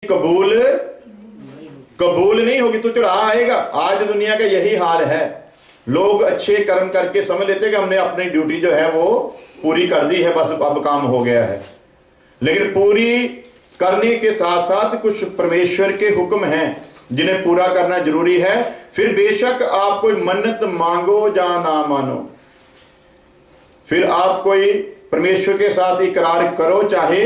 कबूल कबूल नहीं होगी, तो चढ़ा आएगा। आज दुनिया का यही हाल है। लोग अच्छे कर्म करके समझ लेते हैं कि हमने अपनी ड्यूटी जो है वो पूरी कर दी है, बस अब काम हो गया है। लेकिन पूरी करने के साथ साथ कुछ परमेश्वर के हुक्म हैं जिन्हें पूरा करना जरूरी है। फिर बेशक आप कोई मन्नत मांगो या ना मानो, फिर आप कोई परमेश्वर के साथ इकरार करो चाहे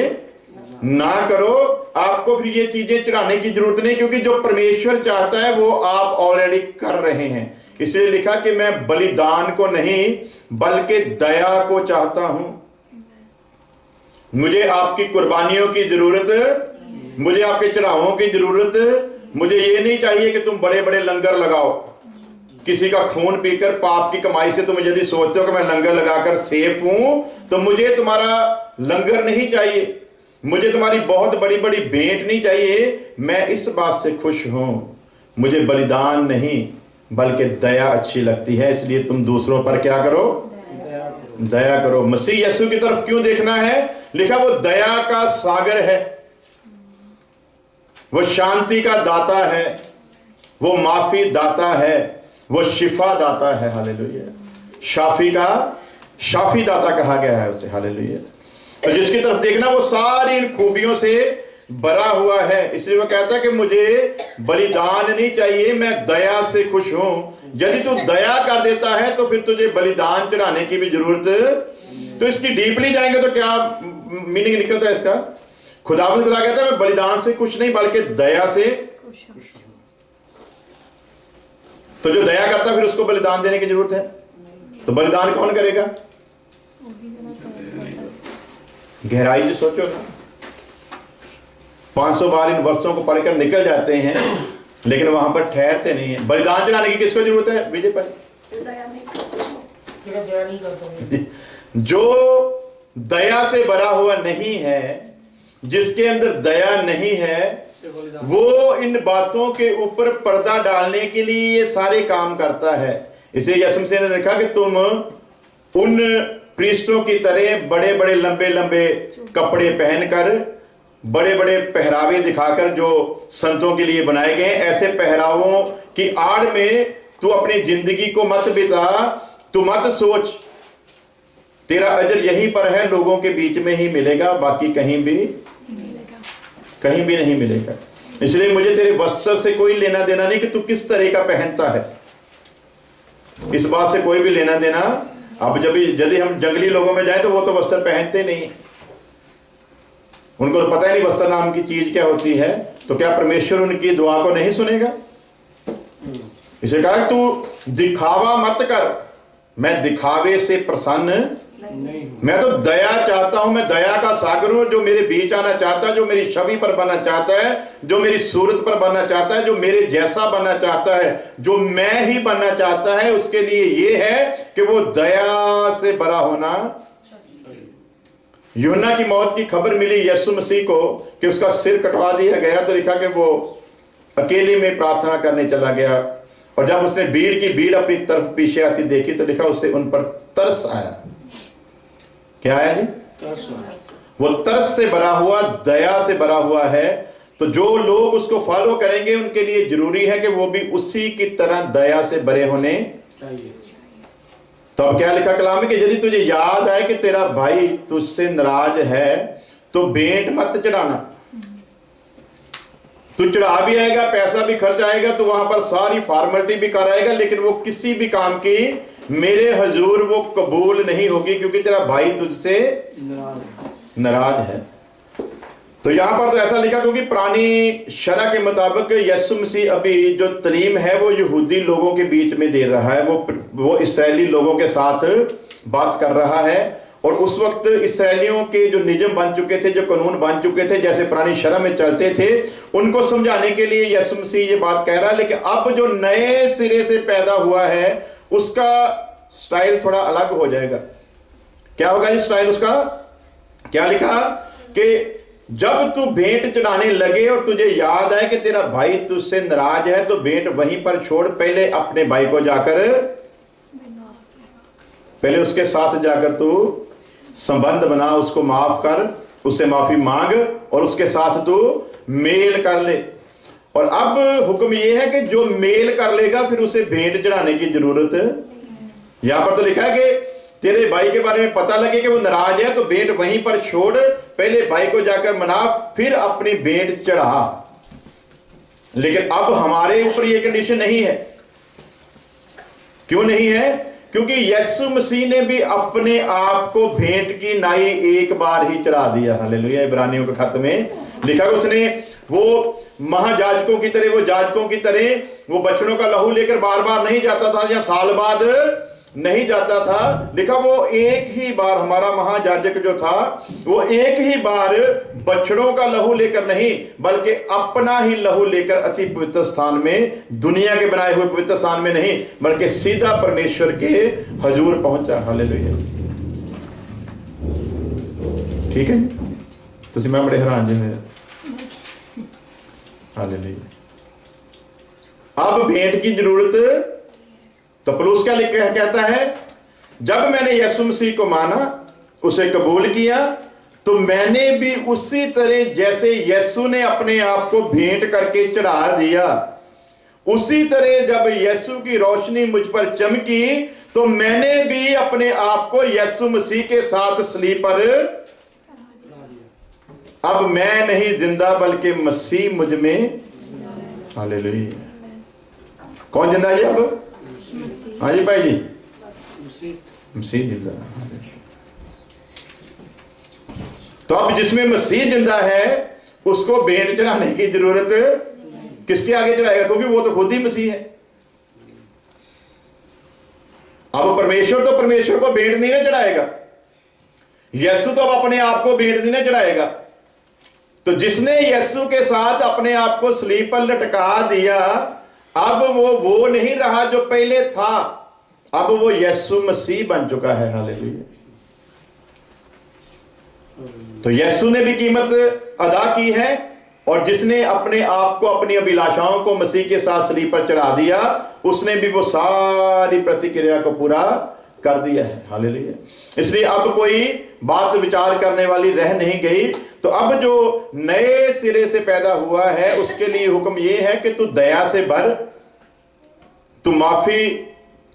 ना करो, आपको फिर ये चीजें चढ़ाने की जरूरत नहीं, क्योंकि जो परमेश्वर चाहता है वो आप ऑलरेडी कर रहे हैं। इसलिए लिखा कि मैं बलिदान को नहीं बल्कि दया को चाहता हूं। मुझे आपकी कुर्बानियों की जरूरत, मुझे आपके चढ़ावों की जरूरत, मुझे ये नहीं चाहिए कि तुम बड़े बड़े लंगर लगाओ। किसी का खून पीकर पाप की कमाई से तुम यदि सोचते हो कि मैं लंगर लगाकर सेफ हूं, तो मुझे तुम्हारा लंगर नहीं चाहिए, मुझे तुम्हारी बहुत बड़ी बड़ी भेंट नहीं चाहिए। मैं इस बात से खुश हूं, मुझे बलिदान नहीं बल्कि दया अच्छी लगती है। इसलिए तुम दूसरों पर क्या करो? दया करो। मसीह यीशु की तरफ क्यों देखना है? लिखा वो दया का सागर है, वो शांति का दाता है, वो माफी दाता है, वो शिफा दाता है। हालेलुया। शाफी दाता कहा गया है उसे। हालेलुया। तो जिसकी तरफ देखना वो सारी इन खूबियों से भरा हुआ है। इसलिए वो कहता है कि मुझे बलिदान नहीं चाहिए, मैं दया से खुश हूं। यदि तू दया कर देता है तो फिर तुझे बलिदान चढ़ाने की भी जरूरत। तो इसकी डीपली जाएंगे तो क्या मीनिंग निकलता है इसका? खुदा कहता है मैं बलिदान से खुश नहीं बल्कि दया से खुश। तो जो दया करता है फिर उसको बलिदान देने की जरूरत है। तो बलिदान कौन करेगा? गहराई से सोचो ना। 500 बार इन वर्षों को पढ़कर निकल जाते हैं लेकिन वहां पर ठहरते नहीं है। बलिदान चढ़ाने की किसको जरूरत है? विजय पर जो दया से भरा हुआ नहीं है, जिसके अंदर दया नहीं है, वो इन बातों के ऊपर पर्दा डालने के लिए ये सारे काम करता है। इसलिए यीशु मसीह ने लिखा कि तुम उन प्रीस्टों की तरह बड़े बड़े लंबे लंबे कपड़े पहनकर, बड़े बड़े पहरावे दिखाकर जो संतों के लिए बनाए गए, ऐसे पहरावों की आड़ में तू अपनी जिंदगी को मत बिता। तू मत सोच तेरा अजर यहीं पर है, लोगों के बीच में ही मिलेगा, बाकी कहीं भी नहीं मिलेगा। इसलिए मुझे तेरे वस्त्र से कोई लेना देना नहीं कि तू किस तरह का पहनता है, इस बात से कोई भी लेना देना। अब यदि हम जंगली लोगों में जाए तो वो तो वस्त्र पहनते नहीं, उनको तो पता ही नहीं वस्त्र नाम की चीज क्या होती है। तो क्या परमेश्वर उनकी दुआ को नहीं सुनेगा? इसे कहा तू दिखावा मत कर, मैं दिखावे से प्रसन्न नहीं। मैं तो दया चाहता हूं, मैं दया का सागर हूं। जो मेरे बीच आना चाहता है, जो मेरी छवि पर बनना चाहता है, जो मेरी सूरत पर बनना चाहता है, जो मेरे जैसा बनना चाहता है, जो मैं ही बनना चाहता है, उसके लिए ये है कि वो दया से भरा होना। यूहन्ना की मौत की खबर मिली यीशु मसीह को कि उसका सिर कटवा दिया गया, तो लिखा कि वो अकेले में प्रार्थना करने चला गया, और जब उसने भीड़ अपनी तरफ पीछे आती देखी तो लिखा उससे उन पर तरस आया। क्या आया जी? वो तरस से भरा हुआ, दया से भरा हुआ है। तो जो लोग उसको फॉलो करेंगे उनके लिए जरूरी है कि वो भी उसी की तरह दया से भरे होने चाहिए। तो अब क्या लिखा कलाम में कि यदि तुझे याद आए कि तेरा भाई तुझसे नाराज है तो भेंट मत चढ़ाना। तू चढ़ा भी आएगा, पैसा भी खर्च आएगा, तो वहां पर सारी फॉर्मेलिटी भी कर आएगा, लेकिन वो किसी भी काम की मेरे हजूर वो कबूल नहीं होगी, क्योंकि तेरा भाई तुझसे नाराज है। तो यहां पर तो ऐसा लिखा क्योंकि पुरानी शरह के मुताबिक यीशु मसीह अभी जो तालीम है वो यहूदी लोगों के बीच में दे रहा है, वो इस्राएली लोगों के साथ बात कर रहा है। और उस वक्त इस्राएलियों के जो नियम बन चुके थे, जो कानून बन चुके थे, जैसे पुरानी शरह में चलते थे, उनको समझाने के लिए यीशु मसीह ये बात कह रहा है। लेकिन अब जो नए सिरे से पैदा हुआ है उसका स्टाइल थोड़ा अलग हो जाएगा। क्या होगा इस स्टाइल उसका? क्या लिखा कि जब तू भेंट चढ़ाने लगे और तुझे याद आए कि तेरा भाई तुझसे नाराज है, तो भेंट वहीं पर छोड़, पहले अपने भाई को जाकर, पहले उसके साथ जाकर तू संबंध बना, उसको माफ कर, उससे माफी मांग, और उसके साथ तू मेल कर ले। और अब हुक्म यह है कि जो मेल कर लेगा फिर उसे भेंट चढ़ाने की जरूरत। यहां पर तो लिखा है कि तेरे भाई के बारे में पता लगे कि वो नाराज है तो भेंट वहीं पर छोड़, पहले भाई को जाकर मना, फिर अपनी भेंट चढ़ा। लेकिन अब हमारे ऊपर यह कंडीशन नहीं है। क्यों नहीं है? क्योंकि यीशु मसीह ने भी अपने आप को भेंट की नाई एक बार ही चढ़ा दिया। हालेलुया। इब्रानियों के खत में लिखा, उसने वो महाजाजकों की तरह, वो जाजकों की तरह वो बछड़ों का लहू लेकर बार बार नहीं जाता था या साल बाद नहीं जाता था। लिखा वो एक ही बार, हमारा महाजाजक जो था वो एक ही बार बछड़ों का लहू लेकर नहीं बल्कि अपना ही लहू लेकर अति पवित्र स्थान में, दुनिया के बनाए हुए पवित्र स्थान में नहीं बल्कि सीधा परमेश्वर के हजूर पहुंचा। हालेलुया। ठीक है, तुसी मैं बड़े हैरान जो है। हालेलुया। अब भेंट की जरूरत, तो पौलुस क्या कहता है, जब मैंने यीशु मसीह को माना, उसे कबूल किया, तो मैंने भी उसी तरह जैसे यीशु ने अपने आप को भेंट करके चढ़ा दिया, उसी तरह जब यीशु की रोशनी मुझ पर चमकी तो मैंने भी अपने आप को यीशु मसीह के साथ सलीब पर, अब मैं नहीं जिंदा बल्कि मसीह मुझ में। हालेलुया। कौन जिंदा है अब? हाँ जी भाई जी, मसीह जिंदा। तो अब जिसमें मसीह जिंदा है उसको भेंट चढ़ाने की जरूरत किसके आगे चढ़ाएगा? क्योंकि वो तो खुद ही मसीह है। अब परमेश्वर तो परमेश्वर को भेंट नहीं ना चढ़ाएगा, यीशु तो अब अपने आप को भेंट नहीं ना चढ़ाएगा। तो जिसने यीशु के साथ अपने आप को सलीब पर लटका दिया, अब वो नहीं रहा जो पहले था, अब वो यीशु मसीह बन चुका है। हालेलुया। तो यीशु ने भी कीमत अदा की है, और जिसने अपने आप को, अपनी अभिलाषाओं को मसीह के साथ सलीब पर चढ़ा दिया, उसने भी वो सारी प्रतिक्रिया को पूरा कर दिया है। हालेलुया। इसलिए अब कोई बात विचार करने वाली रह नहीं गई। तो अब जो नए सिरे से पैदा हुआ है उसके लिए हुक्म यह है कि तू दया से भर, तू माफी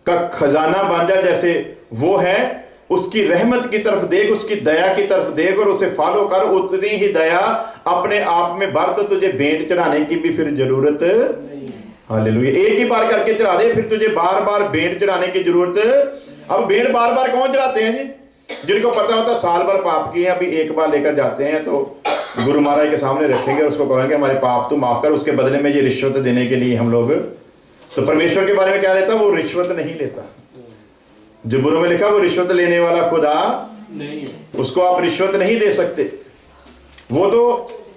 का खजाना बन जा, जैसे वो है उसकी रहमत की तरफ देख, उसकी दया की तरफ देख और उसे फॉलो कर। उतनी ही दया अपने आप में भर, तो तुझे भेंट चढ़ाने की भी फिर जरूरत नहीं। हालेलुया। एक ही बार करके चढ़ा दे, फिर तुझे बार बार भेंट चढ़ाने की जरूरत। अब भेंट बार बार कौन चढ़ाते हैं जी? जिनको पता होता साल भर पाप किए, अभी एक बार लेकर जाते हैं तो गुरु महाराज के सामने रखेंगे, उसको कहेंगे हमारे पाप तू माफ कर, उसके बदले में ये रिश्वत देने के लिए हम लोग। तो परमेश्वर के बारे में क्या लेता? वो रिश्वत नहीं लेता। जबूरों में लिखा वो रिश्वत लेने वाला खुदा नहीं है, उसको आप रिश्वत नहीं दे सकते। वो तो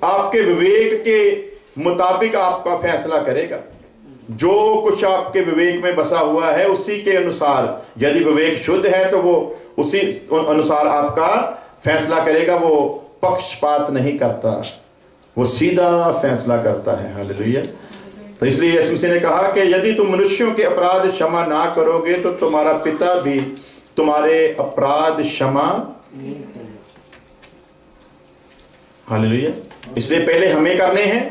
आपके विवेक के मुताबिक आपका फैसला करेगा। जो कुछ आपके विवेक में बसा हुआ है उसी के अनुसार, यदि विवेक शुद्ध है तो वो उसी अनुसार आपका फैसला करेगा। वो पक्षपात नहीं करता, वो सीधा फैसला करता है। हालेलुया। तो इसलिए यीशु मसीह ने कहा कि यदि तुम मनुष्यों के अपराध क्षमा ना करोगे तो तुम्हारा पिता भी तुम्हारे अपराध क्षमा। हालेलुया। इसलिए पहले हमें करने हैं,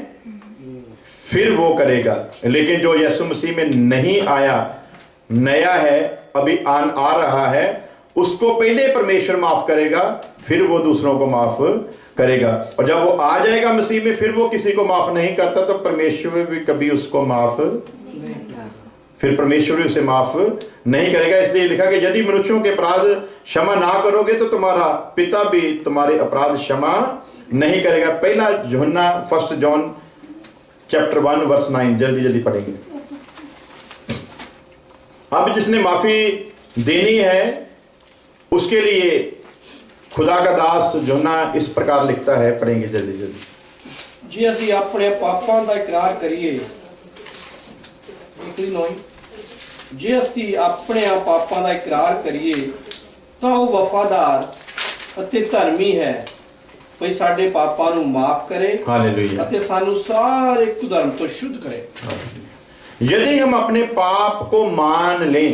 फिर वो करेगा। लेकिन जो यीशु मसीह में नहीं आया, नया है, अभी आ रहा है, उसको पहले परमेश्वर माफ करेगा, फिर वो दूसरों को माफ करेगा। और जब वो आ जाएगा मसीह में, फिर वो किसी को माफ नहीं करता, तो परमेश्वर भी कभी उसको माफ, फिर परमेश्वर भी उसे माफ नहीं करेगा। इसलिए लिखा कि यदि मनुष्यों के अपराध क्षमा ना करोगे तो तुम्हारा पिता भी तुम्हारे अपराध क्षमा नहीं करेगा। पहला यूहन्ना 1 जॉन चैप्टर 1 वर्स 9 जल्दी जल्दी पढ़ेंगे। अब जिसने माफी देनी है उसके लिए खुदा का दास यूहन्ना इस प्रकार लिखता है, पढ़ेंगे जल्दी जल्दी। जे ਅਸੀਂ ਆਪਣੇ ਪਾਪਾਂ ਦਾ ਇਕਰਾਰ ਕਰੀਏ, ਜੇ ਅਸੀਂ ਆਪਣੇ ਪਾਪਾਂ ਦਾ ਇਕਰਾਰ ਕਰੀਏ ਤਾਂ ਉਹ ਵਫਾਦਾਰ ਅਤੇ ਧਰਮੀ ਹੈ ਭਈ ਸਾਡੇ ਪਾਪਾਂ ਨੂੰ ਮਾਫ करे हालेलुया ਅਤੇ ਸਾਨੂੰ ਸਾਰੇ ਕੁਧਰਮ ਤੋਂ शुद्ध करे। यदि हम अपने पाप को मान लें,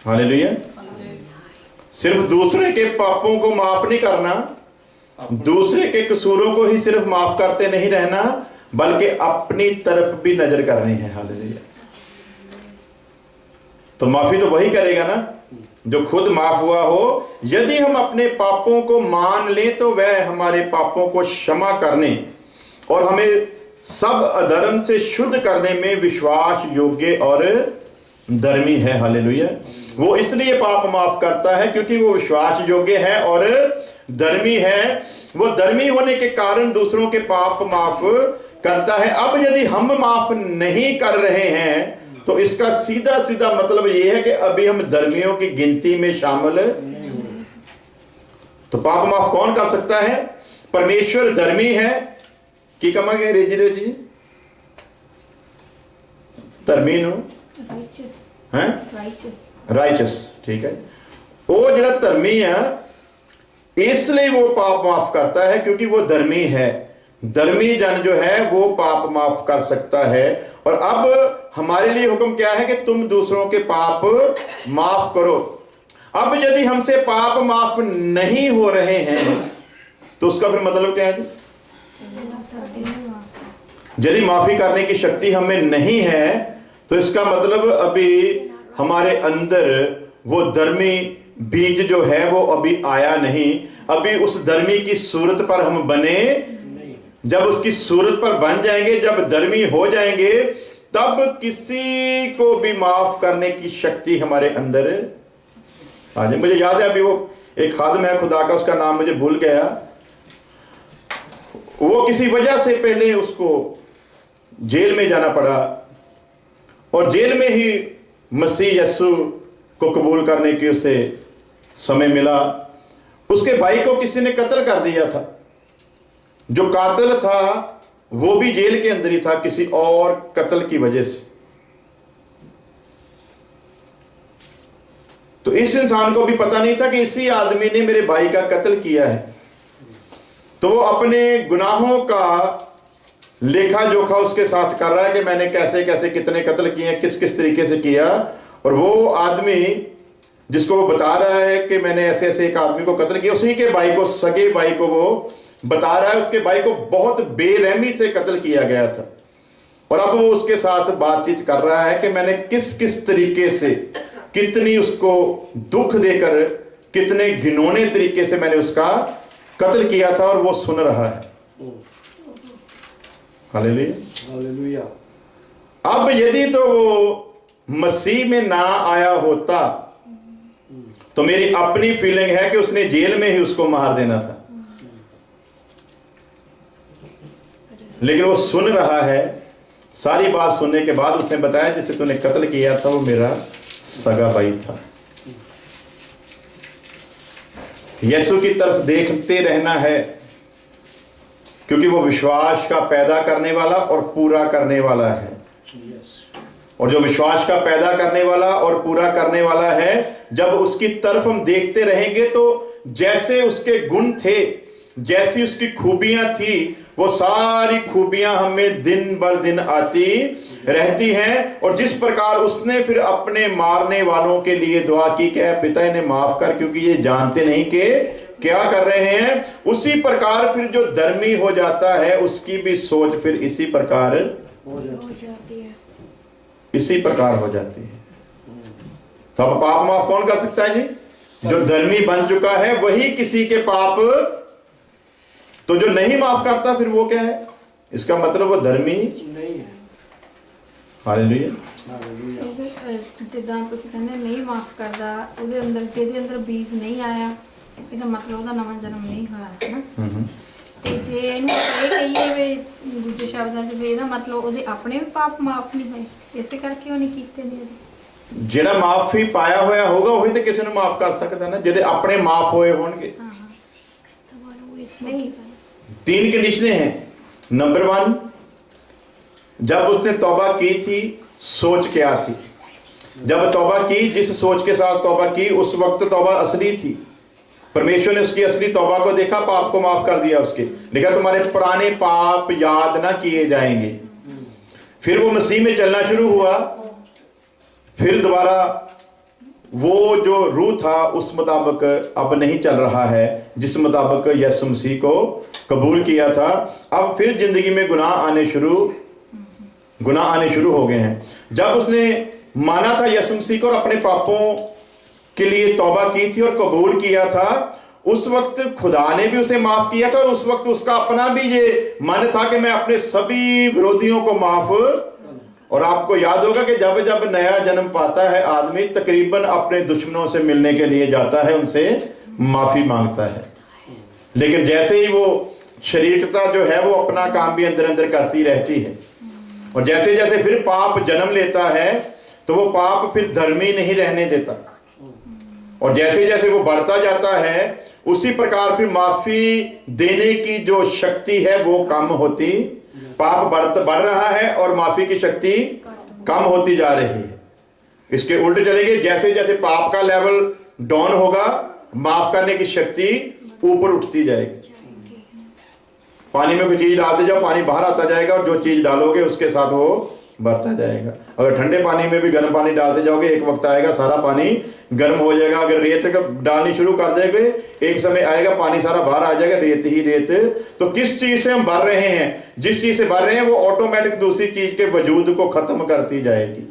हालेलुया, सिर्फ दूसरे के पापों को माफ नहीं करना, दूसरे के कसूरों को ही सिर्फ माफ करते नहीं रहना, बल्कि अपनी तरफ भी नजर करनी है। हालेलुया। तो माफी तो वही करेगा ना जो खुद माफ हुआ हो। यदि हम अपने पापों को मान लें तो वह हमारे पापों को क्षमा करने और हमें सब अधर्म से शुद्ध करने में विश्वास योग्य और धर्मी है। हालेलुया। वो इसलिए पाप माफ करता है क्योंकि वो विश्वास योग्य है और धर्मी है। वो धर्मी होने के कारण दूसरों के पाप माफ करता है। अब यदि हम माफ नहीं कर रहे हैं तो इसका सीधा सीधा मतलब यह है कि अभी हम धर्मियों की गिनती में शामिल। तो पाप माफ कौन कर सकता है? परमेश्वर धर्मी है कि कमांगे रेजी दे जी धर्मी नो हैं राइचस। ठीक है, वो जड़ा धर्मी है इसलिए वो पाप माफ करता है क्योंकि वो धर्मी है। धर्मी जन जो है वो पाप माफ कर सकता है। और अब हमारे लिए हुक्म क्या है कि तुम दूसरों के पाप माफ करो। अब यदि हमसे पाप माफ नहीं हो रहे हैं तो उसका फिर मतलब क्या है? यदि माफी करने की शक्ति हमें नहीं है तो इसका मतलब अभी हमारे अंदर वो धर्मी बीज जो है वो अभी आया नहीं। अभी उस धर्मी की सूरत पर हम बने। जब उसकी सूरत पर बन जाएंगे, जब धर्मी हो जाएंगे, तब किसी को भी माफ करने की शक्ति हमारे अंदर आ जाए। मुझे याद है अभी वो एक खादिम है खुदा का, उसका नाम मुझे भूल गया। वो किसी वजह से पहले उसको जेल में जाना पड़ा और जेल में ही मसीह यीशु को कबूल करने की उसे समय मिला। उसके भाई को किसी ने कत्ल कर दिया था। जो कातिल था वो भी जेल के अंदर ही था किसी और कत्ल की वजह से। तो इस इंसान को भी पता नहीं था कि इसी आदमी ने मेरे भाई का कत्ल किया है। तो वो अपने गुनाहों का लेखा जोखा उसके साथ कर रहा है कि मैंने कैसे कैसे कितने कत्ल किए, किस किस तरीके से किया। और वो आदमी जिसको वो बता रहा है कि मैंने ऐसे ऐसे एक आदमी को कत्ल किया, उसी के भाई को, सगे भाई को वो बता रहा है उसके भाई को बहुत बेरहमी से कत्ल किया गया था। और अब वो उसके साथ बातचीत कर रहा है कि मैंने किस किस तरीके से, कितनी उसको दुख देकर, कितने घिनौने तरीके से मैंने उसका कत्ल किया था। और वो सुन रहा है। Hallelujah hallelujah. अब यदि तो वो मसीह में ना आया होता तो मेरी अपनी फीलिंग है कि उसने जेल में ही उसको मार देना था। लेकिन वो सुन रहा है। सारी बात सुनने के बाद उसने बताया जिसे तूने कत्ल किया था वो मेरा सगा भाई था। यीशु की तरफ देखते रहना है क्योंकि वो विश्वास का पैदा करने वाला और पूरा करने वाला है। और जो विश्वास का पैदा करने वाला और पूरा करने वाला है, जब उसकी तरफ हम देखते रहेंगे तो जैसे उसके गुण थे, जैसी उसकी खूबियां थी, वो सारी खूबियां हमें दिन बर दिन आती रहती हैं। और जिस प्रकार उसने फिर अपने मारने वालों के लिए दुआ की कि पिता इन्हें माफ कर क्योंकि ये जानते नहीं कि क्या कर रहे हैं, उसी प्रकार फिर जो धर्मी हो जाता है उसकी भी सोच फिर इसी प्रकार हो जाती है। इसी प्रकार हो जाती है। तो अब पाप माफ कौन कर सकता है जी? जो धर्मी बन चुका है वही किसी के पाप। तो जो नहीं माफ करता फिर वो क्या है? इसका मतलब वो धर्मी नहीं है। हालेलुया। ਜਿੱਦਾਂ ਤੁਸੀਂ ਕਹਿੰਦੇ ਨਹੀਂ ਮਾਫ ਕਰਦਾ, ਉਹਦੇ ਅੰਦਰ ਜਿਹਦੇ ਅੰਦਰ ਬੀਜ ਨਹੀਂ ਆਇਆ, ਇਹਦਾ ਮਤਲਬ ਉਹਦਾ ਨਵਾਂ ਜਨਮ ਨਹੀਂ ਹੋਇਆ ਹੈ ਨਾ। ਤੇ ਜੇ ਇਹਨੂੰ ਇਹ ਕਹੀਏ ਵੀ ਦੂਜੇ ਸ਼ਬਦਾਂ 'ਚ ਵੀ ਇਹਦਾ ਮਤਲਬ ਉਹਦੇ ਆਪਣੇ ਵੀ ਪਾਪ ਮਾਫ ਨਹੀਂ ਹੋਏ, ਇਸੇ ਕਰਕੇ ਉਹ ਨਹੀਂ ਕੀਤੇ ਨੇ। ਜਿਹੜਾ ਮਾਫੀ ਪਾਇਆ ਹੋਇਆ ਹੋਗਾ ਉਹੀ ਤੇ ਕਿਸੇ ਨੂੰ ਮਾਫ ਕਰ ਸਕਦਾ ਨਾ, ਜਿਹਦੇ ਆਪਣੇ ਮਾਫ ਹੋਏ ਹੋਣਗੇ। नहीं, 3 कंडीशनें हैं। नंबर 1, जब उसने तौबा की थी, सोच क्या थी? जब तौबा की, जिस सोच के साथ तौबा की, उस वक्त तौबा असली थी। परमेश्वर ने उसकी असली तौबा को देखा, पाप को माफ कर दिया उसके, लिखा तुम्हारे पुराने पाप याद ना किए जाएंगे। फिर वो मसीह में चलना शुरू हुआ, फिर दोबारा वो जो रूह था उस मुताबिक अब नहीं चल रहा है जिस मुताबिक यीशु मसीह को कबूल किया था। अब फिर जिंदगी में गुनाह आने शुरू हो गए हैं। जब उसने माना था यीशु मसीह को और अपने पापों के लिए तौबा की थी और कबूल किया था, उस वक्त खुदा ने भी उसे माफ किया था और उस वक्त उसका अपना भी ये मन था कि मैं अपने सभी विरोधियों को माफ। और आपको याद होगा कि जब जब नया जन्म पाता है आदमी तकरीबन अपने दुश्मनों से मिलने के लिए जाता है, उनसे माफी मांगता है। लेकिन जैसे ही वो शरीरता जो है वो अपना काम भी अंदर अंदर करती रहती है और जैसे जैसे फिर पाप जन्म लेता है तो वो पाप फिर धर्मी नहीं रहने देता और जैसे जैसे वो बढ़ता जाता है उसी प्रकार फिर माफी देने की जो शक्ति है वो कम होती, पाप बढ़ रहा है और माफी की शक्ति कम होती जा रही है। इसके उल्टे चलेंगे, जैसे जैसे पाप का लेवल डाउन होगा माफ करने की शक्ति ऊपर उठती जाएगी। पानी में कोई चीज डालते जाओ पानी बाहर आता जाएगा और जो चीज डालोगे उसके साथ वो बढ़ता जाएगा। अगर ठंडे पानी में भी गर्म पानी डालते जाओगे एक वक्त आएगा सारा पानी गर्म हो जाएगा। अगर रेत डालनी शुरू कर देंगे एक समय आएगा पानी सारा बाहर आ जाएगा, रेत ही रेत। तो किस चीज से हम भर रहे हैं, जिस चीज से भर रहे हैं वो ऑटोमेटिक दूसरी चीज के वजूद को खत्म करती जाएगी।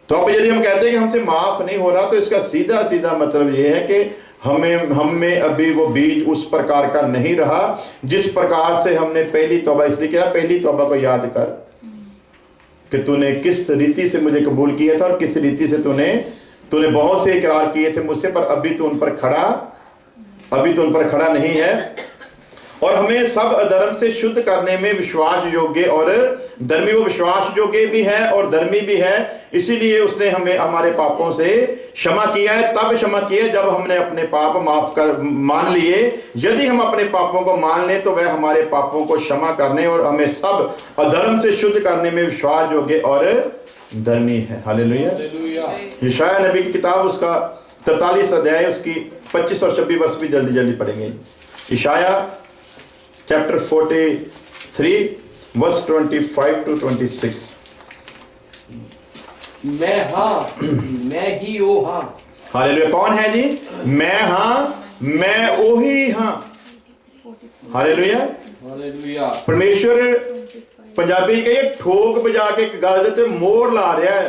तो अब यदि हम कहते हैं कि हमसे माफ नहीं हो रहा तो इसका सीधा सीधा मतलब यह है कि हम में अभी वो बीज उस प्रकार का नहीं रहा जिस प्रकार से हमने पहली तौबा, इसलिए किया पहली तौबा को याद कर कि तूने किस रीति से मुझे कबूल किया था और किस रीति से तूने बहुत से इकरार किए थे मुझसे, पर अभी तो उन पर खड़ा नहीं है। और हमें सब अधर्म से शुद्ध करने में विश्वास योग्य और धर्मी, वो विश्वास योग्य भी है और धर्मी भी है, इसीलिए उसने हमें हमारे पापों से क्षमा किया है। तब क्षमा किया जब हमने अपने पाप मान लिए। यदि हम अपने पापों को मान लें तो वह हमारे पापों को क्षमा करने और हमें सब अधर्म से शुद्ध करने में विश्वास योग्य और धर्मी है। हालेलुया। यशायाह नबी की किताब उसका 43 अध्याय उसकी 25 और 26 वर्ष भी जल्दी जल्दी पढ़ेंगे। यशायाह चैप्टर 43 वर्स 25 to 26। मैं ही ओ हाँ। हालेलुया। कौन है जी? मैं हाँ, मैं ओही हाँ। हालेलुया। परमेश्वर पंजाबी के ठोक बजा के गल दे मोर ला रहा है।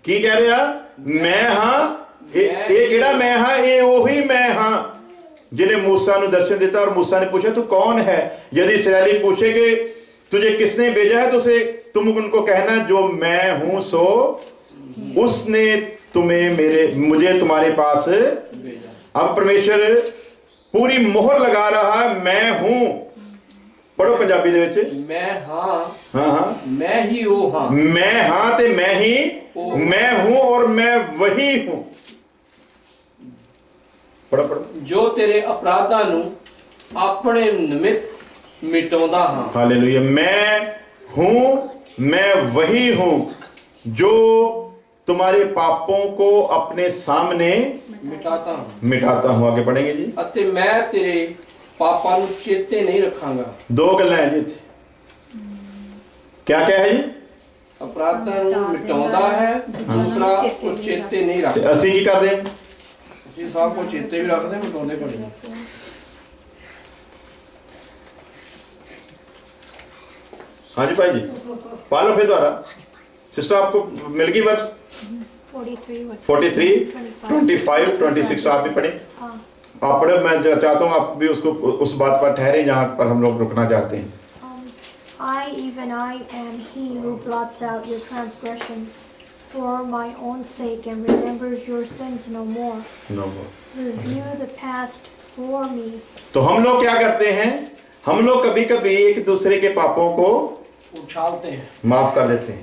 की कह रहा? मैं हाँ, ये केड़ा मैं हाँ? ये ओही मैं हाँ जिन्हें मूसा ने दर्शन देता और मूसा ने पूछा तू कौन है। यदि इस्राएली पूछे कि तुझे किसने भेजा है तो तुम उनको कहना जो मैं हूं सो उसने मुझे तुम्हारे पास भेजा। अब परमेश्वर पूरी मोहर लगा रहा है मैं हूं। पढ़ो पंजाबी दे विच। मैं हाँ हाँ मैं ही ओ हाँ। मैं हाँ ते मैं ही मैं हूं और मैं वही हूं। जो तेरे अपराधां नूं अपने निमित्त मिटाउंदा हां। हालेलुया। मैं हूं, मैं वही हूं जो तुम्हारे पापों को अपने सामने मिटाता हूं। आगे पढ़ेंगे जी। अते मैं तेरे पापां नूं चेते नहीं रखांगा। दो गल्लां है जी। क्या है जी? अपराधां नूं मिटाउंदा है, दूसरा वो चेते नहीं रखदा। ਅਸੀਂ ਕੀ ਕਰਦੇ ਹਾਂ? जी साहब को चेते भी रखते हैं, मिटाउंदे पड़े। हाँ जी भाई जी पढ़ लो फिर दोबारा। सिस्टर आपको मिल गई वर्ष 43 25 26 आप भी पढ़े। आप पढ़े। मैं चाहता हूँ आप भी उसको उस बात पर ठहरे जहाँ पर हम लोग रुकना चाहते हैं। Even I am he who blots out your transgressions for my own sake and remembers your sins no more. Review the past for me. तो हम लोग क्या करते हैं? हम लोग कभी कभी एक दूसरे के पापों को उछालते हैं, माफ कर देते हैं।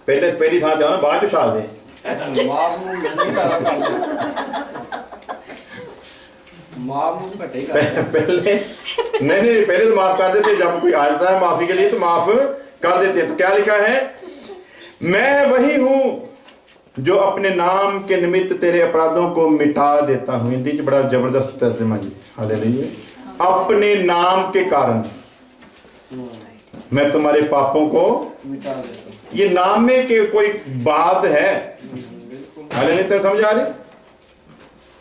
पहली थां जाओ ना, बाद उछाल दें। माफ नहीं पहले नहीं पहले तो माफ कर देते। जब कोई आ जाता है माफी के लिए तो माफ कर देते हैं। तो क्या लिखा है? मैं वही हूं जो अपने नाम के निमित्त तेरे अपराधों को मिटा देता हूं। हिंदी में बड़ा जबरदस्त तर्जुमा जी। हालेलुया। अपने नाम के कारण मैं तुम्हारे पापों को मिटा देता हूँ। ये नाम में के कोई बात है? हाले नहीं तो समझ आ रही?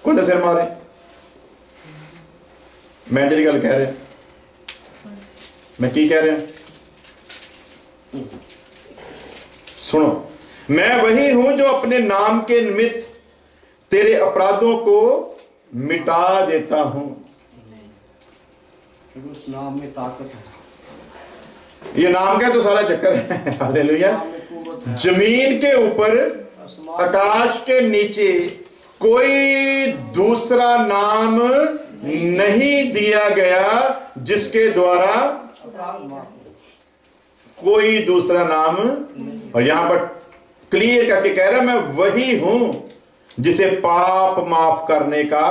कौन सिर मारे मैं जी गल कह रहे मैं की कह रहा सुनो, मैं वही हूं जो अपने नाम के निमित्त तेरे अपराधों को मिटा देता हूं। उस नाम में ताकत है। ये नाम का तो सारा चक्कर है। हालेलुया। नाम में कुव्वत है। जमीन के ऊपर, आसमान आकाश के नीचे कोई दूसरा नाम नहीं दिया गया जिसके द्वारा अपराध माफ हो। कोई दूसरा नाम। और यहां पर क्लियर करके कह रहा मैं वही हूं जिसे पाप माफ करने का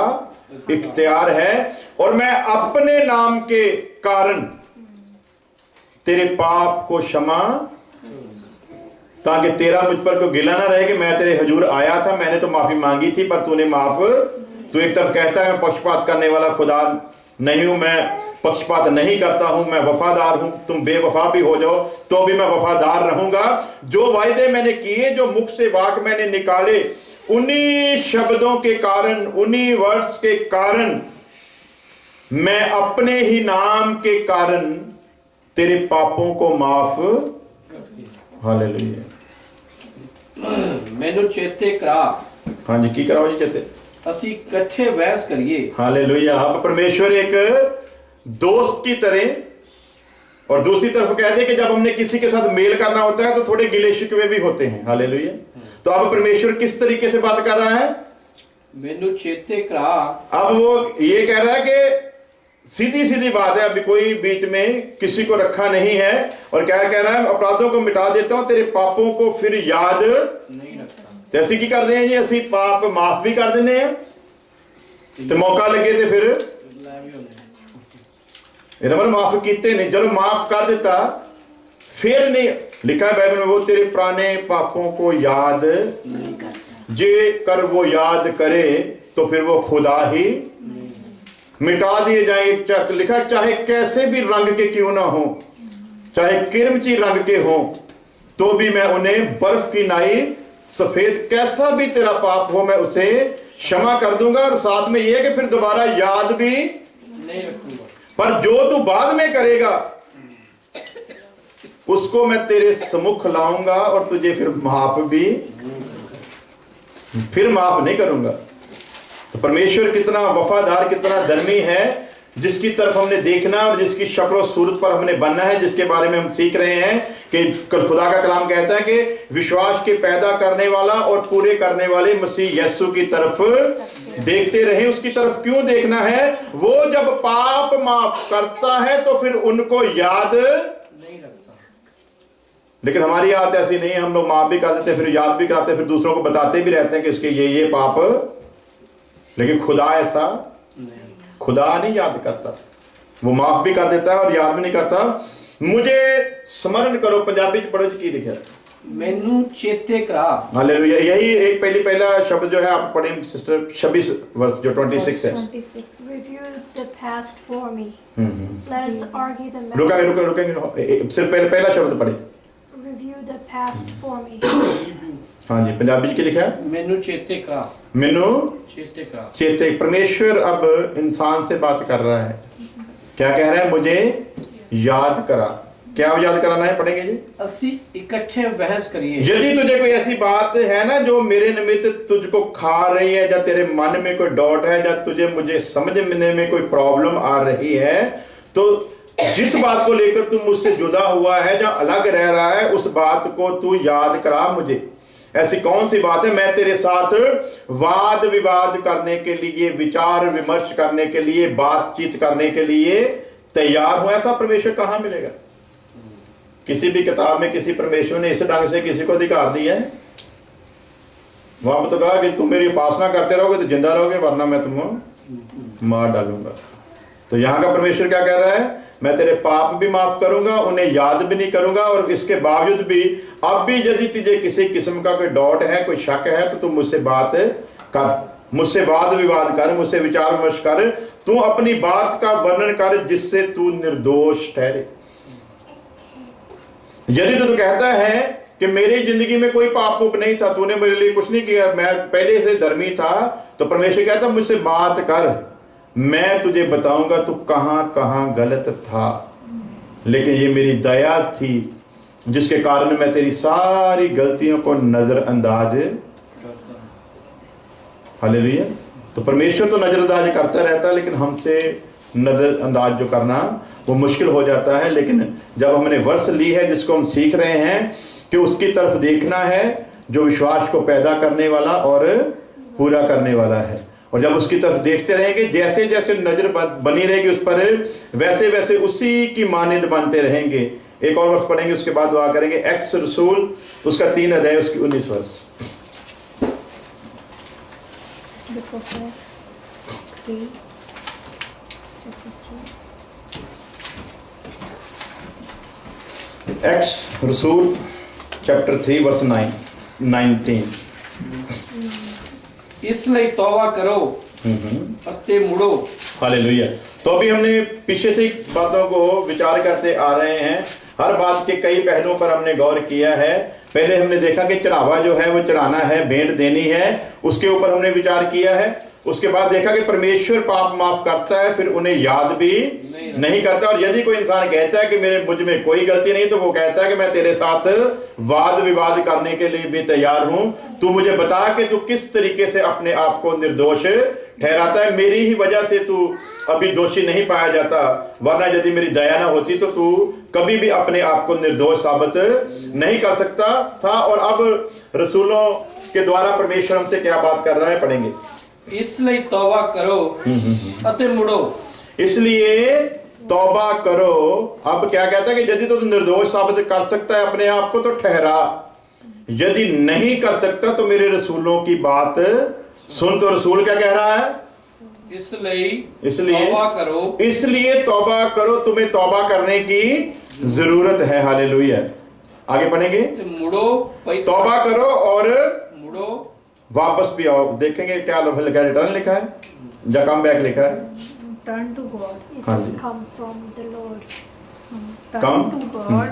इख्तियार है, और मैं अपने नाम के कारण तेरे पाप को क्षमा, ताकि तेरा मुझ पर कोई गिला ना रहे कि मैं तेरे हजूर आया था, मैंने तो माफी मांगी थी पर तूने माफ। तू एक तरफ कहता है मैं पक्षपात करने वाला खुदा नहीं हूं, मैं पक्षपात नहीं करता हूं, मैं वफादार हूं, तुम बेवफा भी हो जाओ तो भी मैं वफादार रहूंगा। जो वायदे मैंने किए, जो मुख से वाक मैंने निकाले, उन्हीं शब्दों के कारण, उन्हीं वर्ड्स के कारण, मैं अपने ही नाम के कारण तेरे पापों को माफ। हालेलुया। मैनू चेते करा। हाँ जी, की कराओ जी चेते। ਅਸੀਂ इकट्ठे बहस करिए। हालेलुया। अब परमेश्वर एक दोस्त की तरह, और दूसरी तरफ कहते हैं कि जब हमने किसी के साथ मेल करना होता है तो थोड़े गिले शिकवे भी होते हैं। हालेलुया। तो अब परमेश्वर किस तरीके से बात कर रहा है? मैनू चेते करा। अब वो ये कह रहा है कि सीधी सीधी बात है, अभी कोई बीच में किसी को रखा नहीं है, और क्या कह रहा है? अपराधों को मिटा देता हूं, तेरे पापों को फिर याद नहीं रखता। ਤੇ ਅਸੀਂ ਕੀ ਕਰਦੇ ਹਾਂ ਜੀ? ਅਸੀਂ ਪਾਪ ਮਾਫ ਵੀ ਕਰ ਦਿੰਦੇ ਆ, ਤੇ ਮੌਕਾ ਲੱਗੇ ਤੇ ਫਿਰ ਲੈ ਵੀ ਹੁੰਦੇ। ਇਹਨਾਂ ਨੂੰ ਮਾਫ ਕੀਤੇ ਨਹੀਂ, ਜਦੋਂ ਮਾਫ ਕਰ ਦਿੱਤਾ फिर नहीं। लिखा है बाइबल में, वो तेरे पुराने पापों को याद नहीं करता। जे कर वो याद करे तो फिर वो खुदा ही मिटा दिए जाएंगे। लिखा चाहे कैसे भी रंग के क्यों ना हो, चाहे किरमची रंग के हो, तो भी मैं उन्हें बर्फ की नाई सफेद, कैसा भी तेरा पाप हो मैं उसे क्षमा कर दूंगा। और साथ में यह कि फिर दोबारा याद भी नहीं रखूंगा। पर जो तू बाद में करेगा उसको मैं तेरे सम्मुख लाऊंगा और तुझे फिर माफ भी, फिर माफ नहीं करूंगा। तो परमेश्वर कितना वफादार, कितना धर्मी है, जिसकी तरफ हमने देखना और जिसकी शक्ल और सूरत पर हमने बनना है, जिसके बारे में हम सीख रहे हैं कि खुदा का कलाम कहता है कि विश्वास के पैदा करने वाला और पूरे करने वाले मसीह यीशु की तरफ देखते रहे। उसकी तरफ क्यों देखना है? वो जब पाप माफ करता है तो फिर उनको याद नहीं रखता। लेकिन हमारी आदत ऐसी नहीं है, हम लोग माफ भी कर देते, फिर याद भी कराते, फिर दूसरों को बताते भी रहते हैं कि इसके ये पाप। लेकिन खुदा ऐसा नहीं। खुदा नहीं याद करता, वो माफ भी कर देता है और याद भी नहीं करता। मुझे स्मरण करो, पंजाबी च पढ़ो की लिखा है, मैनू चेते करा। हालेलुया। यही एक पहला शब्द जो है आप पढ़े सिस्टर, 26 वर्ष जो 26 है। 26 Review the past for me. Let us argue the matter. रुकेंगे सिर्फ पहला शब्द पढ़े। Review the past for me. हाँ जी, पंजाबी की लिखा है, मैनू चेते करा। मैनू चेते करा। चेते। परमेश्वर अब इंसान से बात कर रहा है, क्या कह रहा है? मुझे याद करा। क्या याद कराना है? पढ़ेंगे जी। ਅਸੀਂ इकट्ठे बहस करिए। यदि तुझे कोई ऐसी बात है ना जो मेरे निमित्त तुझको खा रही है, या तेरे मन में कोई डाउट है, या तुझे मुझे समझने में कोई प्रॉब्लम आ रही है, तो जिस बात को लेकर तू मुझसे जुदा हुआ है, या अलग रह रहा है, उस बात को तू याद करा मुझे। ऐसी कौन सी बात है? मैं तेरे साथ वाद विवाद करने के लिए, विचार विमर्श करने के लिए, बातचीत करने के लिए तैयार हूं। ऐसा परमेश्वर कहां मिलेगा? किसी भी किताब में किसी परमेश्वर ने इस ढंग से किसी को अधिकार दिया है? वहां पर तो कहा कि तुम मेरी उपासना करते रहोगे तो जिंदा रहोगे, वरना मैं तुम्हें मार डालूंगा। तो यहां का परमेश्वर क्या कह रहा है? मैं तेरे पाप भी माफ करूंगा, उन्हें याद भी नहीं करूंगा, और इसके बावजूद भी अब भी यदि तुझे किसी किस्म का कोई डाउट है, कोई शक है, तो तू मुझसे बात कर, मुझसे वाद विवाद कर, मुझसे विचार विमर्श कर, तू अपनी बात का वर्णन कर जिससे तू निर्दोष ठहरे। यदि तो कहता है कि मेरी जिंदगी में कोई पाप पुप नहीं था, तूने मेरे लिए कुछ नहीं किया, मैं पहले से धर्मी था, तो परमेश्वर कहता मुझसे बात कर, मैं तुझे बताऊंगा तू कहां कहां गलत था। लेकिन ये मेरी दया थी जिसके कारण मैं तेरी सारी गलतियों को नजरअंदाज। हालेलुया। तो परमेश्वर तो नजरअंदाज करता रहता है, लेकिन हमसे नजरअंदाज जो करना वो मुश्किल हो जाता है। लेकिन जब हमने वर्ष ली है जिसको हम सीख रहे हैं कि उसकी तरफ देखना है जो विश्वास को पैदा करने वाला और पूरा करने वाला है, और जब उसकी तरफ देखते रहेंगे, जैसे जैसे नजर बनी रहेगी उस पर, वैसे वैसे उसी की मानद बनते रहेंगे। एक और वर्ष पढ़ेंगे, उसके बाद दुआ करेंगे। एक्स रसूल उसका 3 अध्याय उसकी 19 वर्ष। Book of Acts, see, chapter 3. X रसूल चैप्टर 3 वर्ष 19। इसलिए तौबा करो अते मुड़ो। हालेलुया। तो अभी हमने पीछे से बातों को विचार करते आ रहे हैं, हर बात के कई पहलुओं पर हमने गौर किया है। पहले हमने देखा कि चढ़ावा जो है वो चढ़ाना है, भेंट देनी है, उसके ऊपर हमने विचार किया है। उसके बाद देखा कि परमेश्वर पाप माफ करता है, फिर उन्हें याद भी नहीं करता। और यदि कोई इंसान कहता है कि मेरे मुझ में कोई गलती नहीं, तो वो कहता है कि मैं तेरे साथ वाद विवाद करने के लिए भी तैयार हूं। तू मुझे बता कि तू किस तरीके से अपने आप को निर्दोष ठहराता है। मेरी ही वजह से तू अभी दोषी नहीं पाया जाता, वरना यदि मेरी दया ना होती तो तू कभी भी अपने आप को निर्दोष साबित नहीं कर सकता था। और अब रसूलों के द्वारा परमेश्वर हमसे क्या बात कर रहा है, पढ़ेंगे। इसलिए तौबा करो अते मुड़ो। इसलिए तौबा करो। अब क्या कहता है कि यदि तो निर्दोष साबित कर सकता है अपने आप को तो ठहरा, यदि नहीं कर सकता तो मेरे रसूलों की बात सुन। तो रसूल क्या कह रहा है? इसलिए तौबा करो। इसलिए तौबा करो, तुम्हें तौबा करने की जरूरत है। हालेलुया। आगे पढ़ेंगे। मुड़ो, तौबा करो और मुड़ो, वापस भी आओ। देखेंगे क्या लिखा है, रिटर्न लिखा है या कम बैक लिखा है? Turn to God. It हाँ says जी। come from the Lord. Turn Come. to God.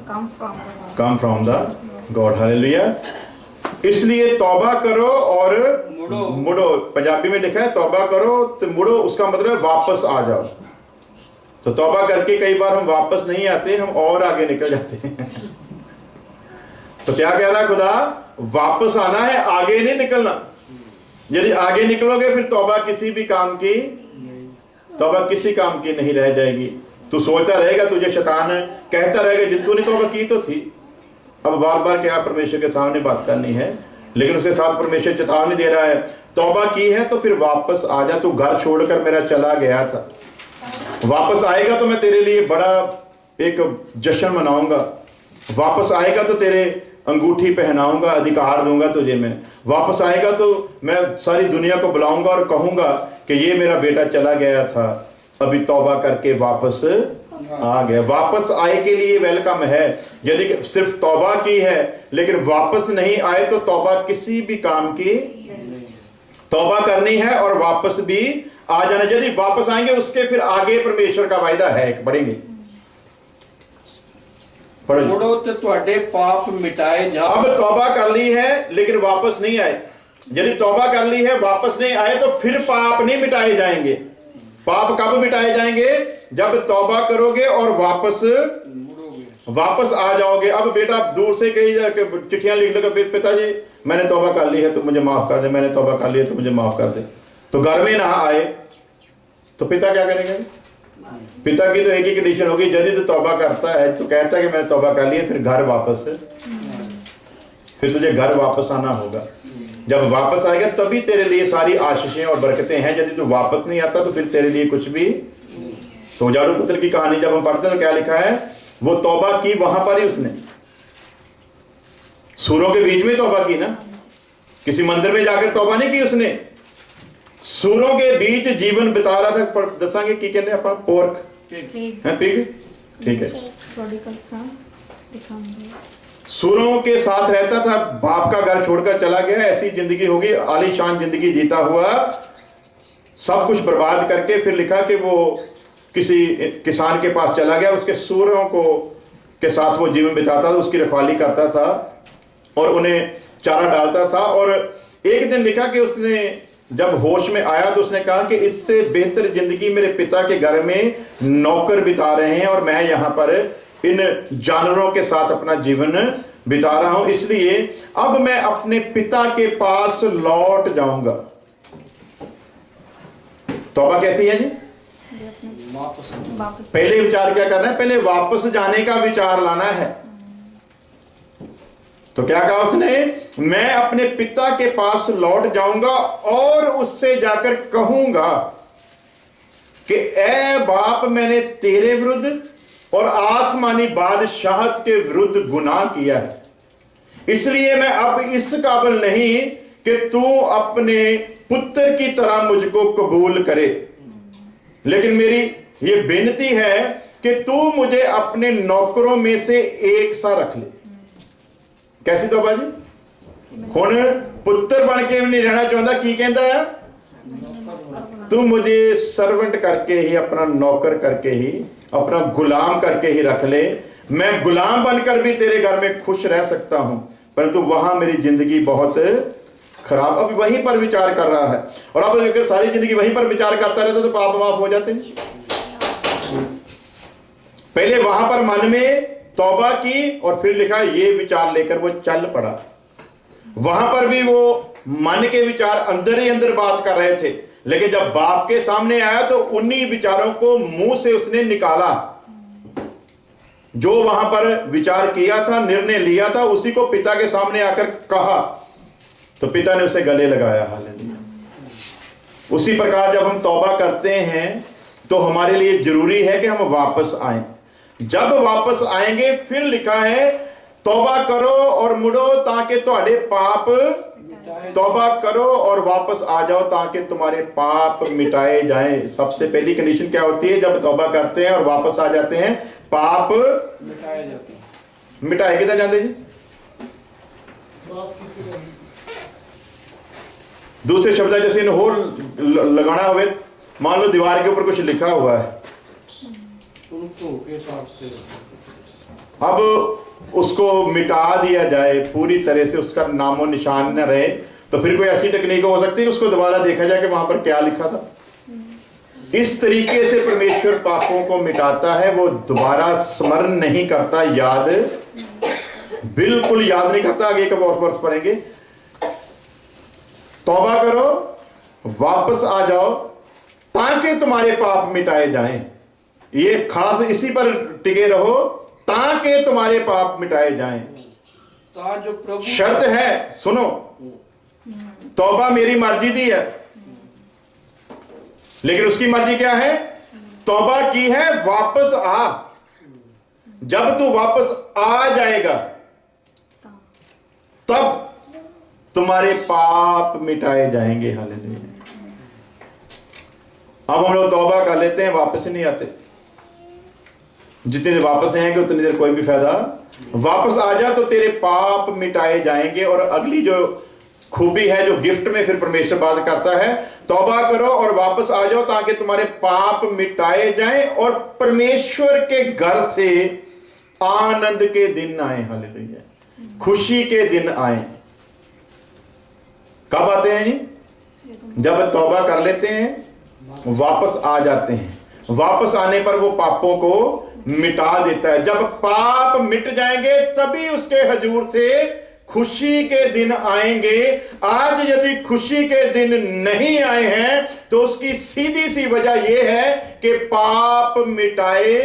Come from the Lord. Come from the God. Hallelujah. इसलिए तौबा करो और मुड़ो। मुड़ो। पंजाबी में लिखा है तौबा करो तो मुड़ो, उसका मतलब है वापस आ जाओ। तो तौबा करके कई बार हम वापस नहीं आते, हम और आगे निकल जाते हैं। तो क्या कह रहा है खुदा? वापस आना है, आगे नहीं निकलना। यदि आगे निकलोगे फिर तौबा किसी भी काम की, तौबा किसी काम की नहीं रह जाएगी। तू सोचता रहेगा, तुझे शैतान कहता रहेगा जिन तूने तौबा की तो थी। अब बार बार क्या परमेश्वर के सामने बात करनी है, लेकिन उसके साथ परमेश्वर चेतावनी दे रहा है, तौबा की है तो फिर वापस आ जा। तू घर छोड़कर मेरा चला गया था, वापस आएगा तो मैं तेरे लिए बड़ा एक जश्न मनाऊंगा। वापस आएगा तो तेरे अंगूठी पहनाऊंगा, अधिकार दूंगा तुझे मैं। वापस आएगा तो मैं सारी दुनिया को बुलाऊंगा और कहूंगा कि ये मेरा बेटा चला गया था, अभी तौबा करके वापस आ गया। वापस आए के लिए वेलकम है। यदि सिर्फ तौबा की है लेकिन वापस नहीं आए तो तौबा किसी भी काम की, तौबा करनी है और वापस भी आ जाना। यदि वापस आएंगे उसके फिर आगे परमेश्वर का वायदा है। पढ़ेंगे, मुड़ो ते तुहाडे पाप मिटाए जा। अब तौबा कर ली है लेकिन वापस नहीं आए। यदि तौबा कर ली है वापस नहीं आए तो फिर पाप नहीं मिटाए जाएंगे। पाप कब मिटाए जाएंगे? जब तौबा करोगे और वापस आ जाओगे। अब बेटा दूर से कहीं चिट्ठियां लिख लगा, पिताजी मैंने तौबा कर ली है तो मुझे माफ कर दे, मैंने तौबा कर ली है तो मुझे माफ कर दे। तो घर में ना आए तो पिता क्या करेंगे? पिता की तो एक ही कंडीशन होगी, यदि तो तौबा करता है तो कहता है कि मैंने तौबा कर ली है, फिर घर वापस, फिर तुझे घर वापस आना होगा। जब वापस आएगा तभी तेरे लिए सारी आशीषें और बरकतें हैं। यदि तू वापस नहीं आता तो फिर तेरे लिए कुछ भी। तो जाड़ू पुत्र की कहानी जब हम पढ़ते हैं तो क्या लिखा है? वो तौबा की वहां पर ही उसने, सूरों के बीच में तौबा की ना, किसी मंदिर में जाकर तौबा नहीं की उसने। सूरों के बीच जीवन बिता रहा था। दसांगे की कहते हैं पोर्क है, पिग, ठीक है। Prodigal son become the सूरों के साथ रहता था, बाप का घर छोड़कर चला गया। ऐसी जिंदगी होगी, आलीशान जिंदगी जीता हुआ, सब कुछ बर्बाद करके। फिर लिखा कि वो किसी किसान के पास चला गया, उसके सूरों को के साथ वो जीवन बिताता था, उसकी रखवाली करता था और उन्हें चारा डालता था। और एक दिन लिखा कि उसने जब होश में आया तो उसने कहा कि इससे बेहतर जिंदगी मेरे पिता के घर में नौकर बिता रहे हैं और मैं यहाँ पर इन जानवरों के साथ अपना जीवन बिता रहा हूं, इसलिए अब मैं अपने पिता के पास लौट जाऊंगा। तौबा कैसी है जी? वापस पहले विचार क्या करना है? पहले वापस जाने का विचार लाना है। तो क्या कहा उसने? मैं अपने पिता के पास लौट जाऊंगा और उससे जाकर कहूंगा कि ए बाप, मैंने तेरे विरुद्ध और आसमानी बादशाहत के विरुद्ध गुनाह किया है, इसलिए मैं अब इस काबिल नहीं कि तू अपने पुत्र की तरह मुझको कबूल करे, लेकिन मेरी ये बेनती है कि तू मुझे अपने नौकरों में से एक सा रख ले। कैसी तौबा जी? हुण पुत्र बन के भी नहीं रहना चाहता, की कहता है? तू मुझे सर्वेंट करके ही, अपना नौकर करके ही, अपना गुलाम करके ही रख ले। मैं गुलाम बनकर भी तेरे घर में खुश रह सकता हूं, परंतु वहां मेरी जिंदगी बहुत खराब। अब वहीं पर विचार कर रहा है, और अब अगर सारी जिंदगी वहीं पर विचार करता रहता तो पाप माफ हो जाते नहीं। पहले वहां पर मन में तौबा की और फिर लिखा ये विचार लेकर वो चल पड़ा। वहां पर भी वो मन के विचार अंदर ही अंदर बात कर रहे थे, लेकिन जब बाप के सामने आया तो उन्हीं विचारों को मुंह से उसने निकाला। जो वहां पर विचार किया था, निर्णय लिया था, उसी को पिता के सामने आकर कहा तो पिता ने उसे गले लगाया। हालेलुया। उसी प्रकार जब हम तौबा करते हैं तो हमारे लिए जरूरी है कि हम वापस आएं। जब वापस आएंगे फिर लिखा है तौबा करो और मुड़ो ताकि तुम्हारे पाप, तौबा करो और वापस आ जाओ ताकि तुम्हारे पाप मिटाए जाएं। सबसे पहली कंडीशन क्या होती है? जब तौबा करते हैं और वापस आ जाते हैं, पाप मिटाए जाते हैं। मिटाए कितना जाते जी? दूसरे शब्द जैसे इन हो लगाना हुए, मान लो दीवार के ऊपर कुछ लिखा हुआ है, अब उसको मिटा दिया जाए, पूरी तरह से उसका नामो निशान न रहे, तो फिर कोई ऐसी टेक्निक हो सकती है उसको दोबारा देखा जाए कि वहां पर क्या लिखा था। इस तरीके से परमेश्वर पापों को मिटाता है, वो दोबारा स्मरण नहीं करता, याद बिल्कुल याद नहीं करता। आगे कब और वर्ष पढ़ेंगे। तौबा करो, वापस आ जाओ ताकि तुम्हारे पाप मिटाए जाएं। ये खास इसी पर टिके रहो, ताकि तुम्हारे पाप मिटाए जाएं। जो प्रभु शर्त है, सुनो, तौबा मेरी मर्जी दी है, लेकिन उसकी मर्जी क्या है? तौबा की है वापस आ। जब तू वापस आ जाएगा तब तुम्हारे पाप मिटाए जाएंगे। हालेलुया। अब हम लोग तौबा कर लेते हैं, वापस ही नहीं आते। जितनी देर वापस आएंगे उतनी देर कोई भी फायदा। वापस आ जा तो तेरे पाप मिटाए जाएंगे। और अगली जो खूबी है, जो गिफ्ट में फिर परमेश्वर बात करता है, तौबा करो और वापस आ जाओ ताकि तुम्हारे पाप मिटाए जाएं और परमेश्वर के घर से आनंद के दिन आए। हालेलुया। खुशी के दिन आए। कब आते हैं जी? जब तौबा कर लेते हैं, वापस आ जाते हैं। वापस आने पर वो पापों को मिटा देता है। जब पाप मिट जाएंगे तभी उसके हजूर से खुशी के दिन आएंगे। आज यदि खुशी के दिन नहीं आए हैं तो उसकी सीधी सी वजह यह है कि पाप मिटाए।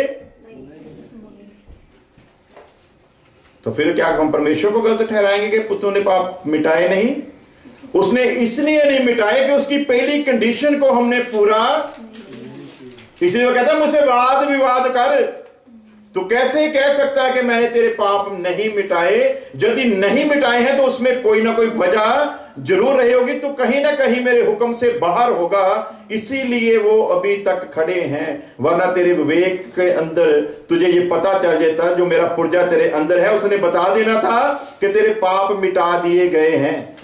तो फिर क्या हम परमेश्वर को गलत ठहराएंगे कि पुत्र ने पाप मिटाए नहीं? उसने इसलिए नहीं मिटाए कि उसकी पहली कंडीशन को हमने पूरा, इसलिए वो कहता है मुझसे वाद विवाद कर। तो कैसे कह सकता है कि मैंने तेरे पाप नहीं मिटाए? यदि नहीं मिटाए हैं तो उसमें कोई ना कोई वजह जरूर रही होगी, तो कहीं ना कहीं मेरे हुक्म से बाहर होगा, इसीलिए वो अभी तक खड़े हैं। वरना तेरे विवेक के अंदर तुझे ये पता चल जाता, जो मेरा पुर्जा तेरे अंदर है उसने बता देना था कि तेरे पाप मिटा दिए गए हैं।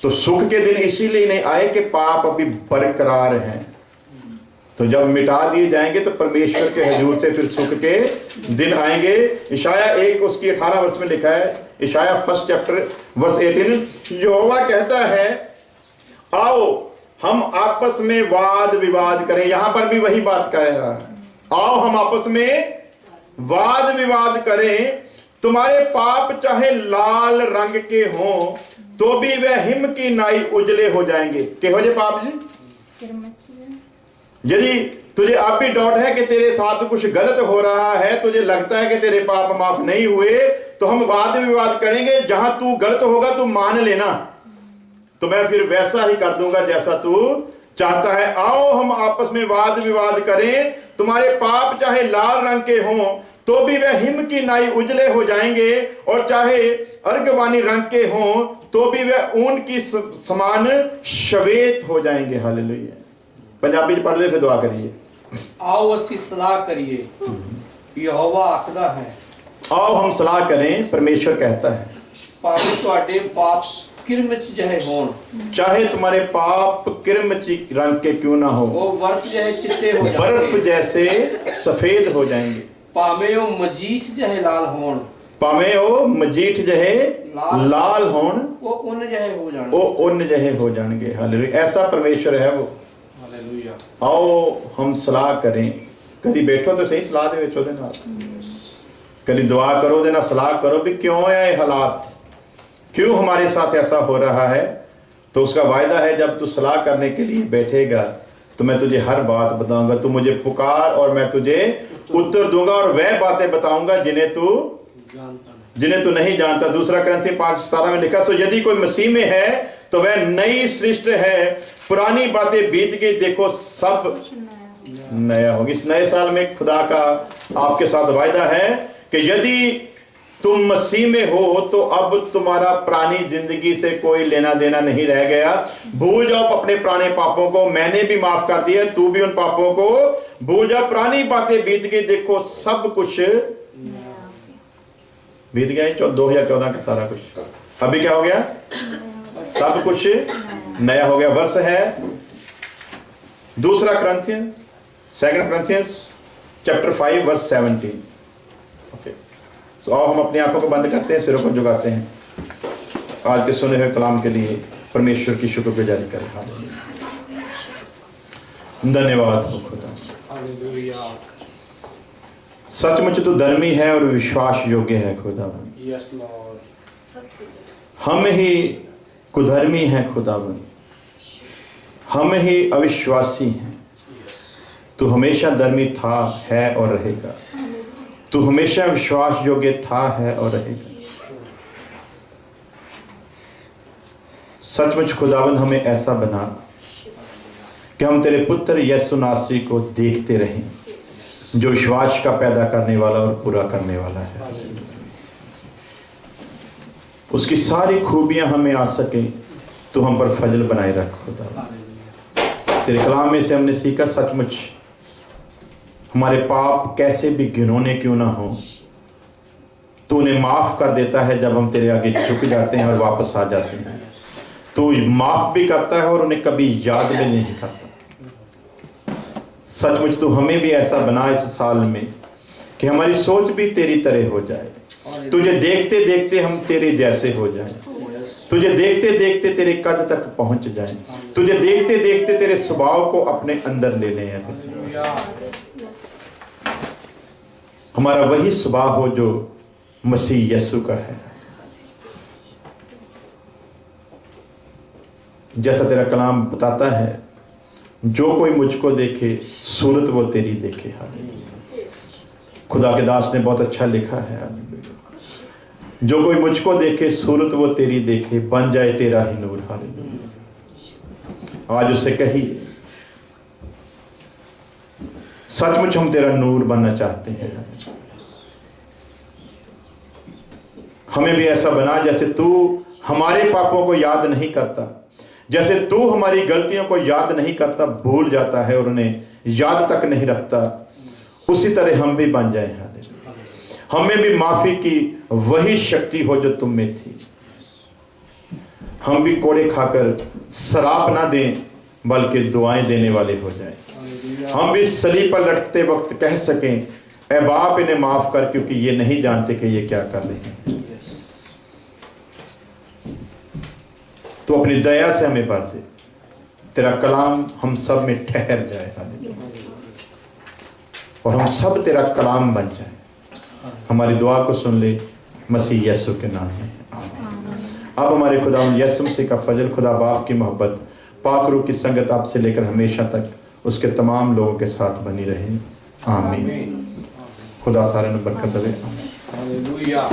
तो सुख के दिन इसीलिए नहीं आए कि पाप अभी बरकरार हैं। तो जब मिटा दिए जाएंगे तो परमेश्वर के हजूर से फिर सुख के दिन आएंगे। इशाया 1 उसकी 18 वर्ष में लिखा है, इशाया 1 चैप्टर वर्स 18, यहोवा कहता है आओ हम आपस में वाद विवाद करें। यहां पर भी वही बात कर रहा है, आओ हम आपस में वाद विवाद करें, तुम्हारे पाप चाहे लाल रंग के हों तो भी वह हिम की नाई उजले हो जाएंगे। के हो जे पाप जी? यदि तुझे अब भी डाउट है कि तेरे साथ कुछ गलत हो रहा है, तुझे लगता है कि तेरे पाप माफ नहीं हुए, तो हम वाद विवाद करेंगे। जहां तू गलत होगा तू मान लेना, तो मैं फिर वैसा ही कर दूंगा जैसा तू चाहता है। आओ हम आपस में वाद विवाद करें, तुम्हारे पाप चाहे लाल रंग के हों तो भी वह हिम की नाई उजले हो जाएंगे, और चाहे अर्गवानी रंग के हों तो भी वह ऊन की समान श्वेत हो जाएंगे। हालेलुया। पंजाबी पढ़ ले फिर दुआ करिए। आओ असी सलाह करिए, यहोवा आखदा है। आओ हम सलाह करें, परमेश्वर कहता है। भावें तुहाडे पाप किरमिच जहे होण, चाहे तुम्हारे पाप किरमिच रंग के क्यों ना हो, वो बर्फ जहे चिट्टे हो जाएंगे, बर्फ जैसे सफेद हो जाएंगे। भावें वो मजीठ जहे लाल होण, पावे ओ मजीठ जहे लाल होण, वो उन जहे हो जाणगे, ओ उन जहे हो जाएंगे। हालेलुया। ऐसा परमेश्वर है वो। हालेलुया। आओ हम सलाह करें। कभी बैठो तो सही सलाह दे विच ओदे नाल, कभी दुआ करो ओदे नाल सलाह करो भी क्यों है ये हालात, क्यों हमारे साथ ऐसा हो रहा है। तो उसका वायदा है जब तू सलाह करने के लिए बैठेगा तो मैं तुझे हर बात बताऊंगा। तू मुझे पुकार और मैं तुझे उत्तर दूंगा, और वह बातें बताऊंगा जिन्हें तू नहीं जानता। 2 कुरिन्थियों 5:17 में लिखा, सो यदि कोई मसीह में है तो वह नई सृष्टि है, पुरानी बातें बीत गई, देखो सब नया होगी। इस नए साल में खुदा का आपके साथ वायदा है कि यदि तुम मसीह में हो तो अब तुम्हारा पुरानी जिंदगी से कोई लेना देना नहीं रह गया। भूल जाओ अपने पुराने पापों को, मैंने भी माफ कर दिया, तू भी उन पापों को भूल जा। पुरानी बातें बीत गई, देखो सब कुछ बीत गया। 2014 का सारा कुछ अभी क्या हो गया, सब कुछ नया हो गया। वर्ष है 2 Corinthians चैप्टर 5 वर्स 17। तो आओ हम अपनी आंखों को बंद करते हैं, सिरों को झुकाते हैं, आज के सुने हुए कलाम के लिए परमेश्वर की शुक्रगुजारी करें। धन्यवाद हो खुदा, सचमुच तू धर्मी है और विश्वास योग्य है खुदाबंद। Yes Lord. हम ही कुधर्मी हैं खुदाबंद, हम ही अविश्वासी हैं। तू हमेशा धर्मी था, है और रहेगा। तू हमेशा विश्वास योग्य था, है और रहेगा। सचमुच खुदावंद हमें ऐसा बना कि हम तेरे पुत्र यीशु नासरी को देखते रहें, जो विश्वास का पैदा करने वाला और पूरा करने वाला है। उसकी सारी खूबियां हमें आ सके तो हम पर फजल बनाए रख खुदा। तेरे कलाम में से हमने सीखा, सचमुच हमारे पाप कैसे भी घिनौने क्यों ना हो, तू उन्हें माफ कर देता है जब हम तेरे आगे झुक जाते हैं और वापस आ जाते हैं। तू माफ भी करता है और उन्हें कभी याद भी नहीं करता। सचमुच तू हमें भी ऐसा बना इस साल में कि हमारी सोच भी तेरी तरह हो जाए, तुझे देखते देखते हम तेरे जैसे हो जाएं, तुझे देखते देखते तेरे कद तक पहुंच जाएं, तुझे देखते देखते तेरे स्वभाव को अपने अंदर ले लें। हमारा वही स्वभाव हो जो मसीह यीशु का है। जैसा तेरा कलाम बताता है, जो कोई मुझको देखे सूरत वो तेरी देखे। खुदा के दास ने बहुत अच्छा लिखा है, जो कोई मुझको देखे सूरत वो तेरी देखे, बन जाए तेरा ही नूर। हालेलुया। आज उसे कहिए, सचमुच हम तेरा नूर बनना चाहते हैं। हमें भी ऐसा बना जैसे तू हमारे पापों को याद नहीं करता, जैसे तू हमारी गलतियों को याद नहीं करता, भूल जाता है और उन्हें याद तक नहीं रखता, उसी तरह हम भी बन जाए। हमें भी माफी की वही शक्ति हो जो तुम में थी। हम भी कोड़े खाकर शराब ना दें बल्कि दुआएं देने वाले हो जाएं। हम भी सलीब पर लटकते वक्त कह सकें, ऐ बाप इन्हें माफ कर, क्योंकि ये नहीं जानते कि ये क्या कर रहे हैं। तो अपनी दया से हमें भर दे, तेरा कलाम हम सब में ठहर जाए और हम सब तेरा कलाम बन जाए। हमारी दुआ को सुन ले मसीह यीशु के नाम में, आमीन। अब हमारे खुदा यीशु मसीह का फजल, खुदा बाप की मोहब्बत, पाक रूह की संगत आपसे लेकर हमेशा तक उसके तमाम लोगों के साथ बनी रहे, आमीन। खुदा सारे ने बरकत दे। हालेलुया।